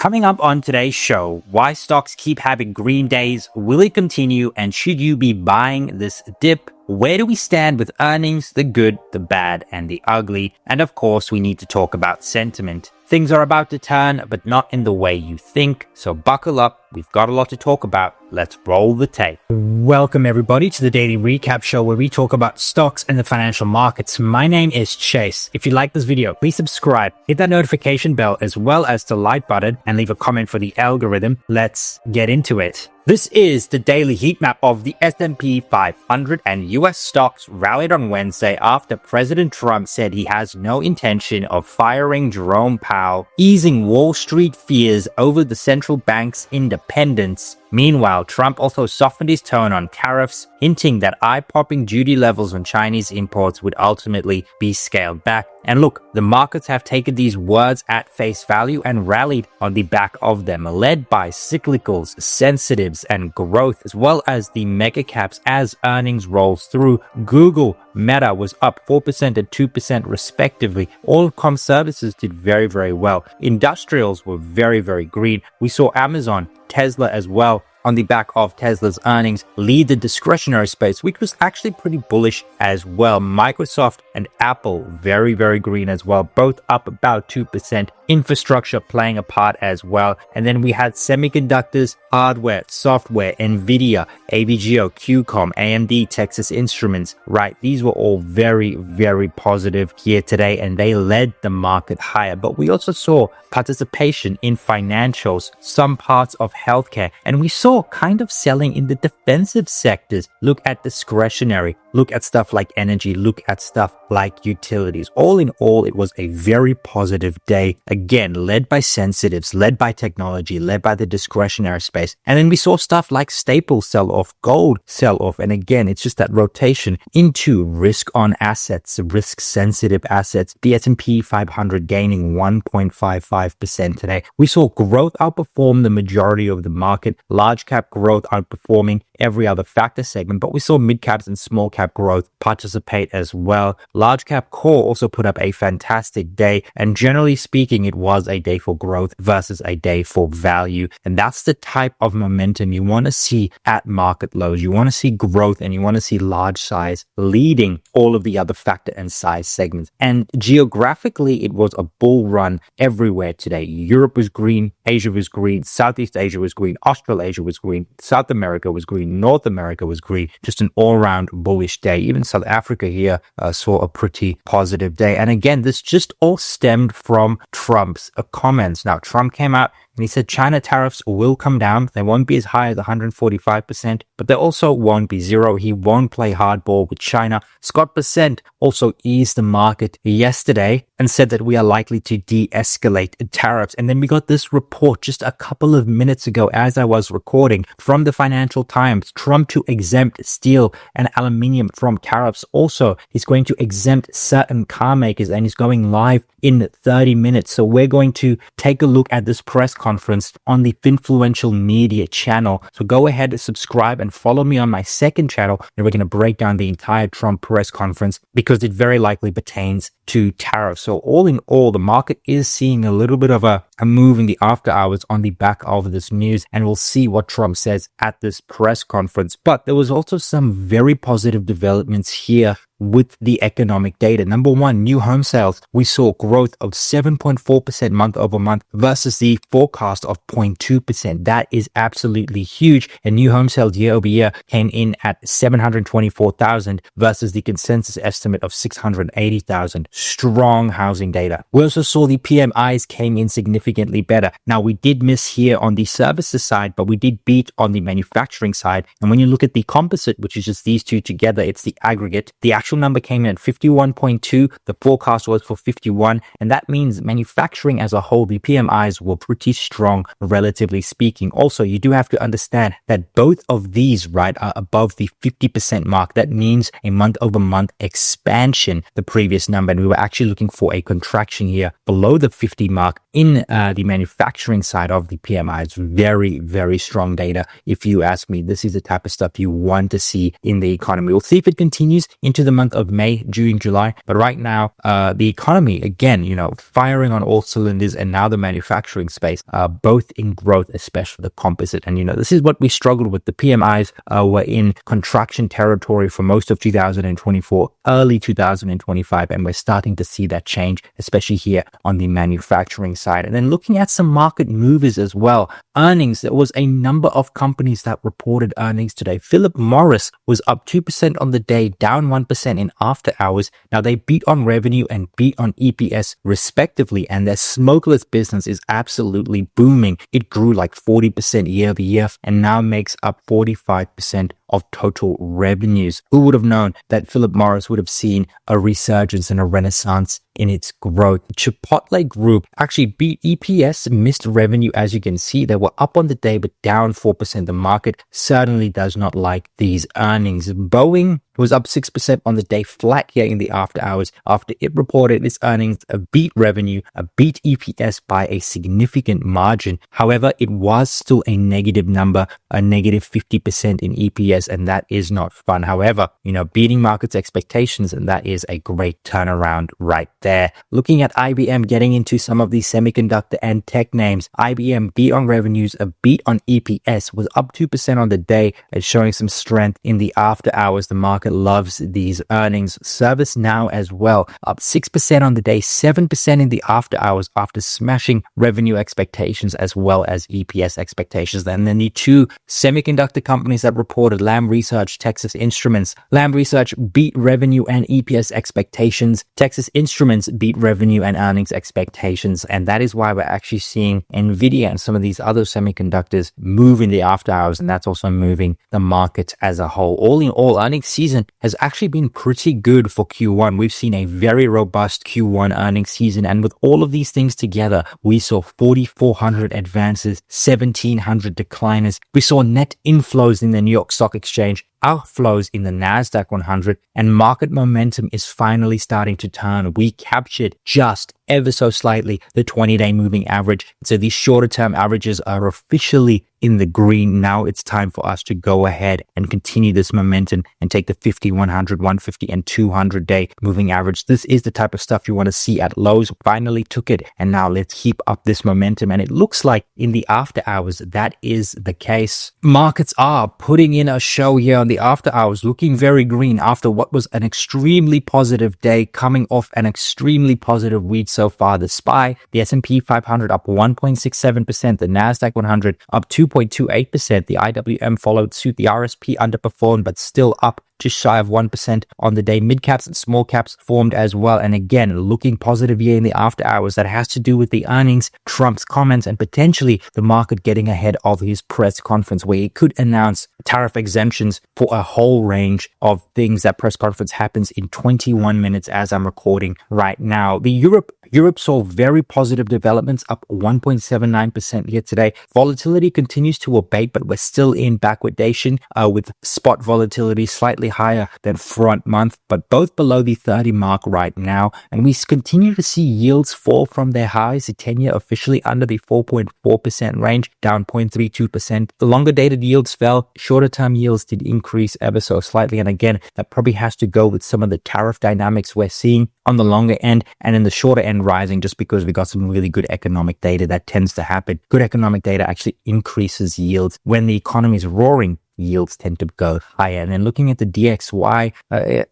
Coming up on today's show, why stocks keep having green days, will it continue, and should you be buying this dip? Where do we stand with earnings, the good, the bad, and the ugly? And of course, we need to talk about sentiment. Things are about to turn, but not in the way you think. So buckle up. We've got a lot to talk about. Let's roll the tape. Welcome everybody to the Daily Recap Show where we talk about stocks and the financial markets. My name is Chase. If you like this video, please subscribe, hit that notification bell as well as the like button and leave a comment for the algorithm. Let's get into it. This is the daily heat map of the S&P 500, and US stocks rallied on Wednesday after President Trump said he has no intention of firing Jerome Powell, easing Wall Street fears over the central bank's independence. Meanwhile, Trump also softened his tone on tariffs, hinting that eye-popping duty levels on Chinese imports would ultimately be scaled back. And look, the markets have taken these words at face value and rallied on the back of them, led by cyclicals, sensitives, and growth, as well as the mega caps as earnings rolls through. Google, Meta was up 4% and 2% respectively. All comm services did very, very well. Industrials were very, very green. We saw Amazon, Tesla as well, on the back of Tesla's earnings, lead the discretionary space, which was actually pretty bullish as well. Microsoft and Apple, very, very green as well, both up about 2%. Infrastructure playing a part as well. And then we had semiconductors, hardware, software, Nvidia, ABGO, QCOM, AMD, Texas Instruments, right? These were all very, very positive here today, and they led the market higher. But we also saw participation in financials, some parts of healthcare, and we saw kind of selling in the defensive sectors. Look at discretionary, look at stuff like energy, look at stuff like utilities. All in all, it was a very positive day. Again, led by sensitives, led by technology, led by the discretionary space. And then we saw stuff like staples sell off, gold sell off. And again, it's just that rotation into risk on assets, risk sensitive assets. The S&P 500 gaining 1.55% today. We saw growth outperform the majority of the market, large cap growth outperforming every other factor segment, but we saw mid caps and small cap growth participate as well. Large cap core also put up a fantastic day, and generally speaking, it was a day for growth versus a day for value. And that's the type of momentum you want to see at market lows. You want to see growth and you want to see large size leading all of the other factor and size segments. And geographically, it was a bull run everywhere today. Europe was green, Asia was green, Southeast Asia was green, Australasia was green, South America was green, North America was green. Just an all-round bullish day. Even South Africa here saw a pretty positive day. And again, this just all stemmed from Trump's comments. Now, Trump came out and he said China tariffs will come down. They won't be as high as 145%, but they also won't be zero. He won't play hardball with China. Scott Bessent also eased the market yesterday and said that we are likely to de-escalate tariffs. And then we got this report just a couple of minutes ago as I was recording from the Financial Times. Trump to exempt steel and aluminium from tariffs. Also, he's going to exempt certain car makers, and he's going live in 30 minutes. So we're going to take a look at this press conference on the FinFluential media channel. So go ahead and subscribe and follow me on my second channel, and we're going to break down the entire Trump press conference because it very likely pertains to tariffs. So all in all, the market is seeing a little bit of a move in the after hours on the back of this news, and we'll see what Trump says at this press conference. But there was also some very positive developments here with the economic data. Number one, new home sales. We saw growth of 7.4% month over month versus the forecast of 0.2%. That is absolutely huge. And new home sales year over year came in at 724,000 versus the consensus estimate of 680,000. Strong housing data. We also saw the PMIs came in significantly better. Now, we did miss here on the services side, but we did beat on the manufacturing side. And when you look at the composite, which is just these two together, it's the aggregate. The actual number came in at 51.2. The forecast was for 51. And that means manufacturing as a whole, the PMIs were pretty strong, relatively speaking. Also, you do have to understand that both of these, right, are above the 50% mark. That means a month over month expansion, the previous number. And we were actually looking for a contraction here below the 50 mark in the manufacturing side of the PMI is very, very strong data. If you ask me, this is the type of stuff you want to see in the economy. We'll see if it continues into the month of May, June, July. But right now, the economy, again, firing on all cylinders, and now the manufacturing space, both in growth, especially the composite. And, this is what we struggled with. The PMIs were in contraction territory for most of 2024, early 2025, and we're starting to see that change, especially here on the manufacturing side. And then looking at some market movers as well. Earnings, there was a number of companies that reported earnings today. Philip Morris was up 2% on the day, down 1% in after hours. Now they beat on revenue and beat on EPS respectively, and their smokeless business is absolutely booming. It grew like 40% year over year and now makes up 45% of total revenues. Who would have known that Philip Morris would have seen a resurgence and a renaissance in its growth? Chipotle Group actually beat EPS, missed revenue. As you can see, they were up on the day, but down 4%. The market certainly does not like these earnings. Boeing was up 6% on the day, flat here in the after hours after it reported its earnings beat revenue, beat EPS by a significant margin. However, it was still a negative number, a negative 50% in EPS, and that is not fun. However, beating market's expectations, and that is a great turnaround right there. Looking at IBM, getting into some of these semiconductor and tech names. IBM beat on revenues, a beat on EPS, was up 2% on the day, and showing some strength in the after hours. The market loves these earnings. ServiceNow as well, up 6% on the day, 7% in the after hours after smashing revenue expectations as well as EPS expectations. And then the two semiconductor companies that reported, Lam Research, Texas Instruments. Lam Research beat revenue and EPS expectations. Texas Instruments beat revenue and earnings expectations. And that is why we're actually seeing Nvidia and some of these other semiconductors move in the after hours. And that's also moving the market as a whole. All in all, earnings season has actually been pretty good for Q1. We've seen a very robust Q1 earnings season. And with all of these things together, we saw 4,400 advances, 1,700 decliners. We saw net inflows in the New York Stock Exchange, outflows in the Nasdaq 100, and market momentum is finally starting to turn. We captured just ever so slightly the 20-day moving average. So these shorter term averages are officially in the green. Now it's time for us to go ahead and continue this momentum and take the 50, 100, 150 and 200-day moving average. This is the type of stuff you want to see at lows. Finally took it, and now let's keep up this momentum. And it looks like in the after hours that is the case. Markets are putting in a show here on the after hours, looking very green after what was an extremely positive day, coming off an extremely positive week so far. The SPY, the S&P 500 up 1.67%, the Nasdaq 100 up 2.28%, the IWM followed suit, the RSP underperformed but still up just shy of 1% on the day. Mid caps and small caps formed as well. And again, looking positive here in the after hours. That has to do with the earnings, Trump's comments, and potentially the market getting ahead of his press conference, where he could announce tariff exemptions for a whole range of things. That press conference happens in 21 minutes as I'm recording right now. Europe saw very positive developments, up 1.79% here today. Volatility continues to abate, but we're still in backwardation with spot volatility slightly higher than front month, but both below the 30 mark right now. And we continue to see yields fall from their highs. The 10-year officially under the 4.4% range, down 0.32%. The longer dated yields fell. Shorter term yields did increase ever so slightly. And again, that probably has to go with some of the tariff dynamics we're seeing on the longer end, and in the shorter end rising just because we got some really good economic data. That tends to happen. Good economic data actually increases yields. When the economy is roaring, yields tend to go higher. And then looking at the DXY,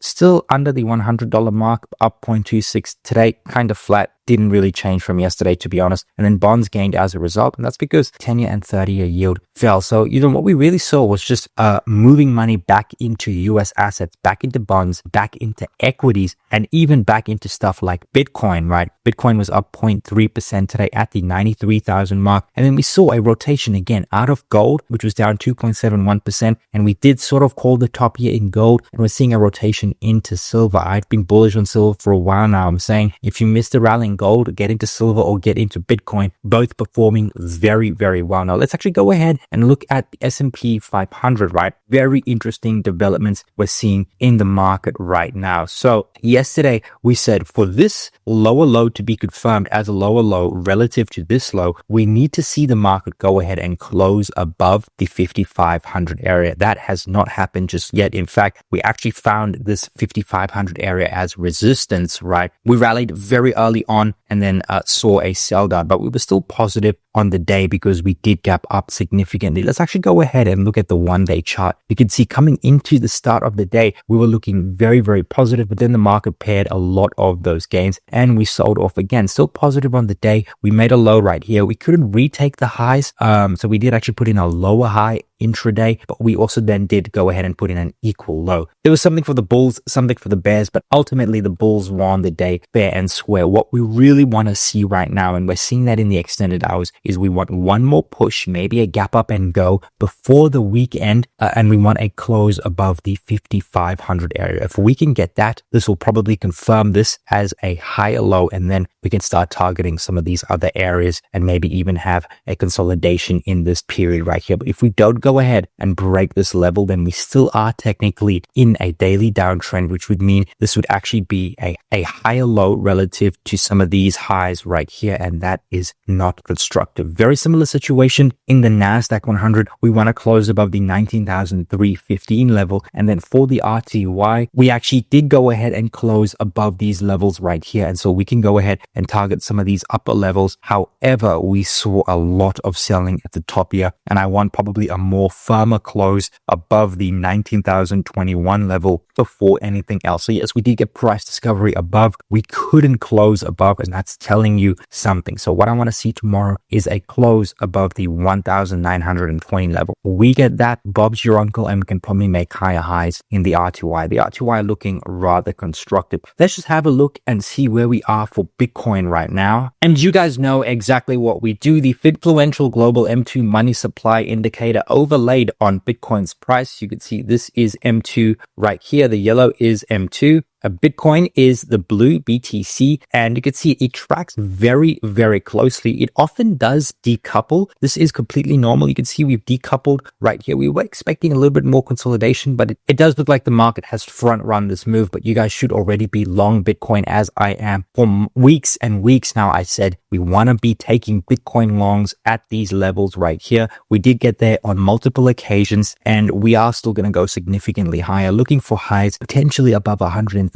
still under the $100 mark, up 0.26 today, kind of flat. Didn't really change from yesterday, to be honest. And then bonds gained as a result. And that's because 10-year and 30-year yield fell. So, what we really saw was just moving money back into US assets, back into bonds, back into equities, and even back into stuff like Bitcoin, right? Bitcoin was up 0.3% today at the 93,000 mark. And then we saw a rotation again out of gold, which was down 2.71%. And we did sort of call the top here in gold. And we're seeing a rotation into silver. I've been bullish on silver for a while now. I'm saying if you missed the rally in gold, get into silver, or get into Bitcoin, both performing very, very well. Now, let's actually go ahead and look at the S&P 500, right? Very interesting developments we're seeing in the market right now. So yesterday, we said for this lower low to be confirmed as a lower low relative to this low, we need to see the market go ahead and close above the 5,500 area. That has not happened just yet. In fact, we actually found this 5,500 area as resistance, right? We rallied very early on and then saw a sell down, but we were still positive on the day because we did gap up significantly. Let's actually go ahead and look at the 1-day chart. You can see coming into the start of the day, we were looking very, very positive, but then the market paired a lot of those gains and we sold off again. Still positive on the day. We made a low right here. We couldn't retake the highs. So we did actually put in a lower high intraday, but we also then did go ahead and put in an equal low. There was something for the bulls, something for the bears, but ultimately the bulls won the day fair and square. What we really want to see right now, and we're seeing that in the extended hours, is we want one more push, maybe a gap up and go before the weekend, and we want a close above the 5,500 area. If we can get that, this will probably confirm this as a higher low, and then we can start targeting some of these other areas and maybe even have a consolidation in this period right here. But if we don't go ahead and break this level, then we still are technically in a daily downtrend, which would mean this would actually be a higher low relative to some of these highs right here, and that is not constructive. Very similar situation in the Nasdaq 100. We want to close above the 19,315 level, and then for the RTY, we actually did go ahead and close above these levels right here, and so we can go ahead and target some of these upper levels. However, we saw a lot of selling at the top here, and I want probably a more firmer close above the 19,021 level before anything else. So yes, we did get price discovery above. We couldn't close above, and that's telling you something. So what I want to see tomorrow is a close above the 1,920 level. We get that, Bob's your uncle, and we can probably make higher highs in the RTY. The RTY looking rather constructive. Let's just have a look and see where we are for Bitcoin right now. And you guys know exactly what we do. The FinFluential Global M2 Money Supply Indicator overlaid on Bitcoin's price. You can see this is M2 right here. The yellow is M2. Bitcoin is the blue BTC, and you can see it tracks very, very closely. It often does decouple. This is completely normal. You can see we've decoupled right here. We were expecting a little bit more consolidation, but it does look like the market has front run this move, but you guys should already be long Bitcoin, as I am. For weeks and weeks now, I said we want to be taking Bitcoin longs at these levels right here. We did get there on multiple occasions, and we are still going to go significantly higher, looking for highs potentially above 130,000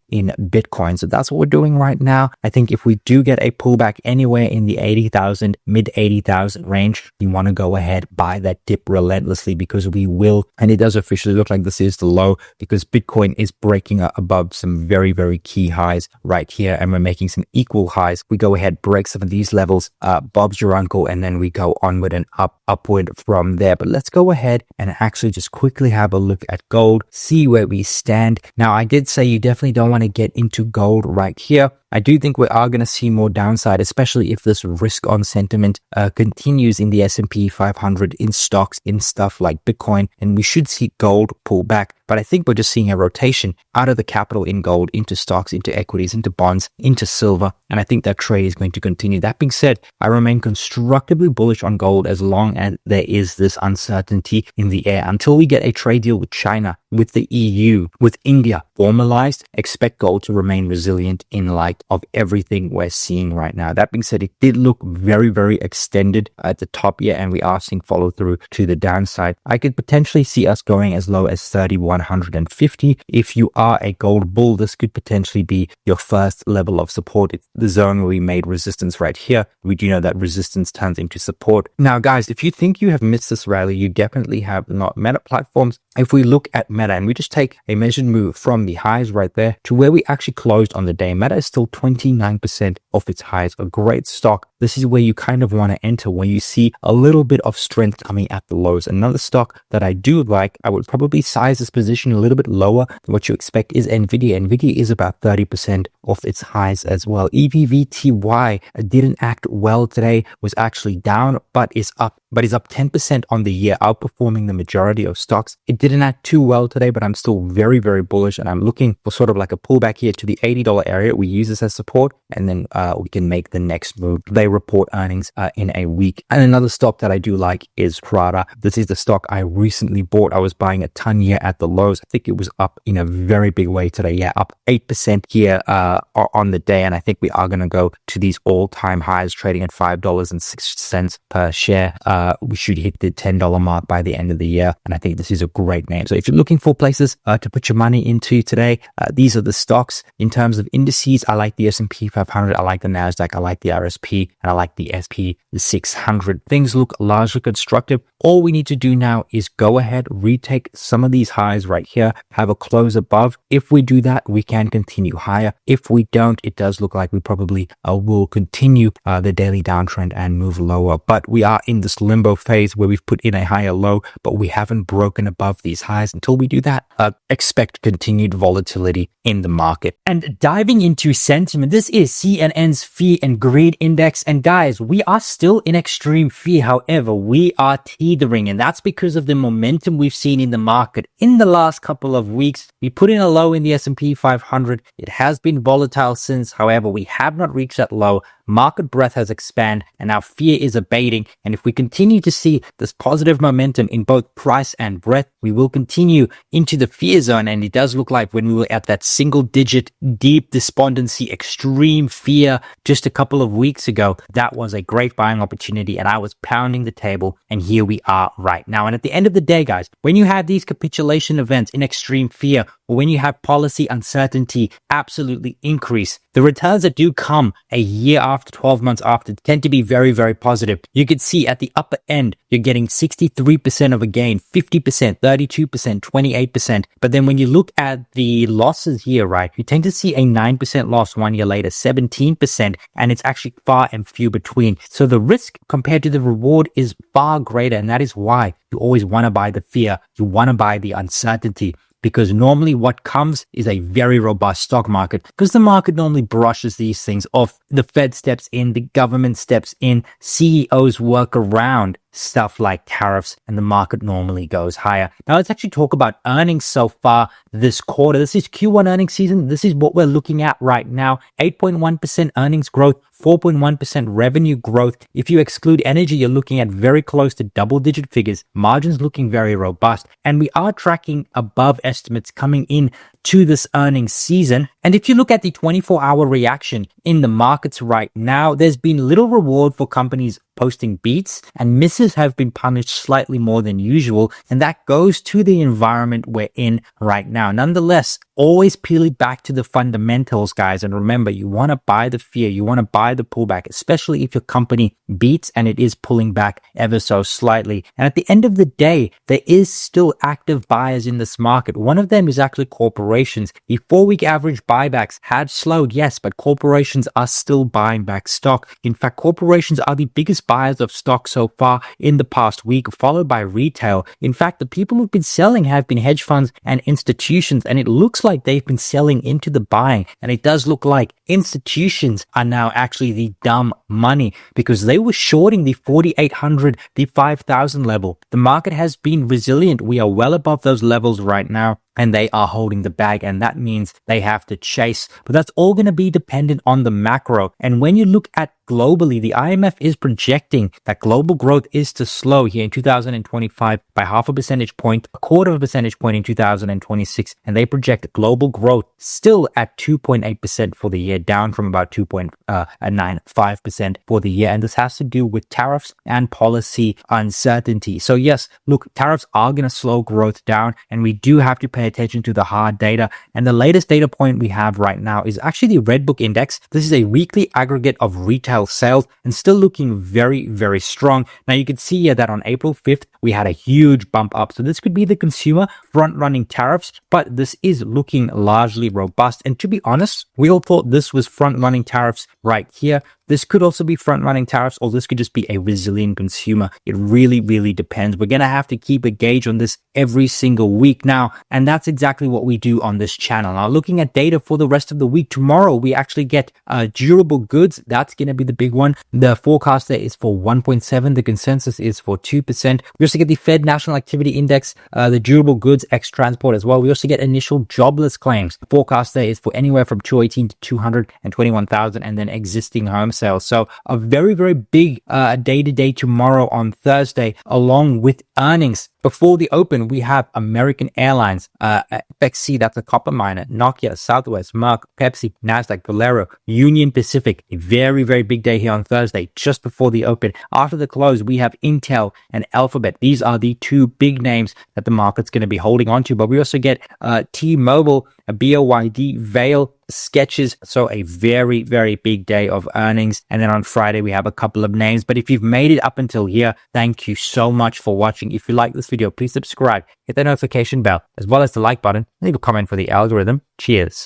in Bitcoin. So that's what we're doing right now. I think if we do get a pullback anywhere in the 80,000, mid 80,000 range, you want to go ahead, buy that dip relentlessly, because we will. And it does officially look like this is the low, because Bitcoin is breaking above some very, very key highs right here. And we're making some equal highs. We go ahead, break some of these levels, Bob's your uncle, and then we go onward and upward from there. But let's go ahead and actually just quickly have a look at gold, see where we stand. Now, I did say you definitely don't want to get into gold right here. I do think we are going to see more downside, especially if this risk on sentiment continues in the S&P 500, in stocks, in stuff like Bitcoin, and we should see gold pull back. But I think we're just seeing a rotation out of the capital in gold into stocks, into equities, into bonds, into silver. And I think that trade is going to continue. That being said, I remain constructively bullish on gold as long as there is this uncertainty in the air. Until we get a trade deal with China, with the EU, with India formalized, expect gold to remain resilient in light of everything we're seeing right now. That being said, it did look very, very extended at the top here, and we are seeing follow through to the downside. I could potentially see us going as low as 3,150. If you are a gold bull, this could potentially be your first level of support. It's the zone where we made resistance right here. We do know that resistance turns into support. Now, guys, if you think you have missed this rally, you definitely have not. Meta Platforms, if we look at Meta and we just take a measured move from the highs right there to where we actually closed on the day, Meta is still 29% off its highs. A great stock. This is where you kind of want to enter when you see a little bit of strength coming at the lows. Another stock that I do like, I would probably size this position a little bit lower than what you expect, is Nvidia. Nvidia is about 30% off its highs as well. EVVTY didn't act well today, was actually down, but is up but is up 10% on the year, outperforming the majority of stocks. It didn't act too well today, but I'm still very, very bullish, and I'm looking for sort of like a pullback here to the $80 area. We use this as support, and then we can make the next move. They report earnings in a week. And another stock that I do like is Prada. This is the stock I recently bought. I was buying a ton here at the lows. I think it was up in a very big way today. Yeah, up 8% here on the day, and I think we are going to go to these all-time highs, trading at $5.06 per share. We should hit the $10 mark by the end of the year, and I think this is a great name. So if you're looking for places to put your money into today, these are the stocks. In terms of indices, I like the S&P 500, I like the Nasdaq, I like the RSP, and I like the SP 600. Things look largely constructive. All we need to do now is go ahead, retake some of these highs right here, have a close above. If we do that, we can continue higher. If we don't, it does look like we probably will continue the daily downtrend and move lower. But we are in this limbo phase where we've put in a higher low, but we haven't broken above these highs. Until we do that, expect continued volatility in the market. And diving into sentiment, this is CNN's Fear and Greed Index. And guys, we are still in extreme fear. However, we are teetering, and that's because of the momentum we've seen in the market in the last couple of weeks. We put in a low in the S&P 500. It has been volatile since. However, we have not reached that low. Market breadth has expanded, and our fear is abating. And if we continue to see this positive momentum in both price and breadth, we will continue into the fear zone. And it does look like when we were at that single digit, deep despondency, extreme fear just a couple of weeks ago, that was a great buying opportunity, and I was pounding the table, and here we are right now. And at the end of the day, guys, when you have these capitulation events in extreme fear, or when you have policy uncertainty absolutely increase, the returns that do come a year after, 12 months after, tend to be very, very positive. You could see at the upper end, you're getting 63% of a gain, 50%, 32%, 28%. But then when you look at the losses here, right, you tend to see a 9% loss 1 year later, 17%, and it's actually far and few between. So the risk compared to the reward is far greater, and that is why you always want to buy the fear. You want to buy the uncertainty. Because normally what comes is a very robust stock market, because the market normally brushes these things off. The Fed steps in, the government steps in, CEOs work around stuff like tariffs, and the market normally goes higher. Now let's actually talk about earnings so far this quarter. This is Q1 earnings season. This is what we're looking at right now. 8.1% earnings growth, 4.1% revenue growth. If you exclude energy, you're looking at very close to double-digit figures. Margins looking very robust, and we are tracking above estimates coming in to this earnings season. And if you look at the 24-hour reaction in the markets right now, there's been little reward for companies posting beats, and misses have been punished slightly more than usual, and that goes to the environment we're in right now. Nonetheless, always peel it back to the fundamentals, guys, and remember, you want to buy the fear, you want to buy the pullback, especially if your company beats and it is pulling back ever so slightly. And at the end of the day, there is still active buyers in this market. One of them is actually corporations. The 4-week average buybacks had slowed, yes, but corporations are still buying back stock. In fact, corporations are the biggest buyers of stock so far in the past week, followed by retail. In fact, the people who've been selling have been hedge funds and institutions, and it looks like they've been selling into the buying. And it does look like institutions are now actually the dumb money, because they were shorting the 4,800, the 5,000 level. The market has been resilient. We are well above those levels right now, and they are holding the bag, and that means they have to chase. But that's all going to be dependent on the macro. And when you look at globally, the IMF is projecting that global growth is to slow here in 2025 by 0.5 percentage point, 0.25 percentage point in 2026, and they project global growth still at 2.8% for the year, down from about 2.95% for the year. And this has to do with tariffs and policy uncertainty. So yes, look, tariffs are going to slow growth down, and we do have to pay attention to the hard data. And the latest data point we have right now is actually the Red Book Index. This is a weekly aggregate of retail sales, and still looking very, very strong. Now you can see here that on April 5th, we had a huge bump up. So this could be the consumer front-running tariffs, but this is looking largely robust. And to be honest, we all thought this was front-running tariffs right here. This could also be front-running tariffs, or this could just be a resilient consumer. It really, really depends. We're going to have to keep a gauge on this every single week now, and that's exactly what we do on this channel. Now, looking at data for the rest of the week, tomorrow we actually get durable goods. That's going to be the big one. The forecast there is for 1.7. The consensus is for 2%. We also get the Fed National Activity Index, the durable goods ex transport as well. We also get initial jobless claims. The forecast there is for anywhere from 218 to 221,000, and then existing home sales. So a very, very big day to day tomorrow on Thursday, along with earnings. Before the open, we have American Airlines, FXC, that's a copper miner, Nokia, Southwest, Merck, Pepsi, Nasdaq, Valero, Union Pacific. A very, very big day here on Thursday, just before the open. After the close, we have Intel and Alphabet. These are the two big names that the market's going to be holding on to. But we also get T-Mobile, a BYD, Vail, Sketches. So a very, very big day of earnings. And then on Friday, we have a couple of names. But if you've made it up until here, thank you so much for watching. If you like this video, please subscribe, hit the notification bell, as well as the like button, leave a comment for the algorithm. Cheers.